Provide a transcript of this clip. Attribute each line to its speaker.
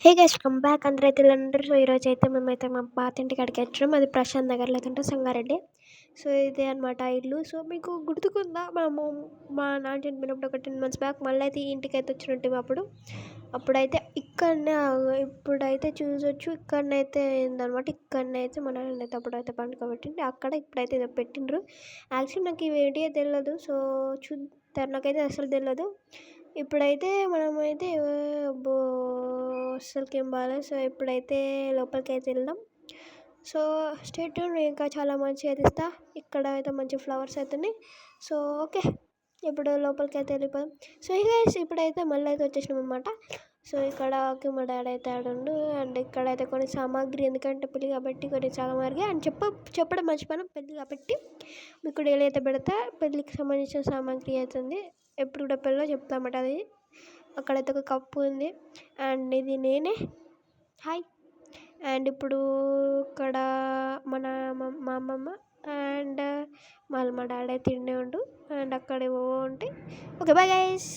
Speaker 1: Hey guys come back అందరైతే వీళ్ళందరూ. So ఈరోజైతే మేమైతే మా పాత ఇంటి కాడికి వచ్చాం. అది ప్రశాంత్ నగర్లో అయితే సంగారెడ్డి. సో ఇదే అనమాట ఇల్లు. సో మీకు గుర్తుకుందా మా నాన్న చనిపోయినప్పుడు ఒక 10 months బ్యాక్ మళ్ళీ అయితే ఈ ఇంటికైతే వచ్చినట్టు అప్పుడైతే ఇక్కడనే ఇప్పుడైతే చూసొచ్చు. ఇక్కడనైతే ఏందనమాట, ఇక్కడనైతే మన నాన్న అయితే అప్పుడైతే పండుకోబెట్టింది అక్కడ. ఇప్పుడైతే ఇదో పెట్టిండ్రు. యాక్చువల్లీ నాకు ఇవి ఏంటియో తెలియదు. సో నాకైతే అసలు తెలియదు. ఇప్పుడైతే మనమైతే అబ్బో అస్సలకేం బాగాలేదు. సో ఇప్పుడైతే లోపలికి వెళ్దాం. సో స్టే ట్యూన్, ఇంకా చాలా మంచిగా అయితే ఇస్తా. ఇక్కడ అయితే మంచి ఫ్లవర్స్ అవుతున్నాయి. సో ఓకే, ఇప్పుడు లోపలికి అయితే వెళ్ళిపోదాం. సో గైస్ ఇప్పుడైతే మళ్ళీ అయితే వచ్చేసినాం అనమాట. సో ఇక్కడ మా డాడీ అయితే ఆడుండు. అండ్ ఇక్కడైతే కొన్ని సామాగ్రి, ఎందుకంటే పెళ్ళి కాబట్టి కొన్ని సామాగ్రి అండ్ చెప్పడం మర్చిపోయాను. పెళ్ళి కాబట్టి మీకు డైలీ అయితే పెడతా. పెళ్ళికి సంబంధించిన సామాగ్రి అవుతుంది. ఎప్పుడు కూడా పెళ్ళిలో చెప్తామట అది. అక్కడైతే ఒక కప్పు ఉంది. అండ్ ఇది నేనే. హాయ్. అండ్ ఇప్పుడు ఇక్కడ మా అమ్మమ్మ అండ్ మా డాడీ తిండే ఉండు. అండ్ అక్కడ ఏవో ఉంటాయి. Okay bye guys.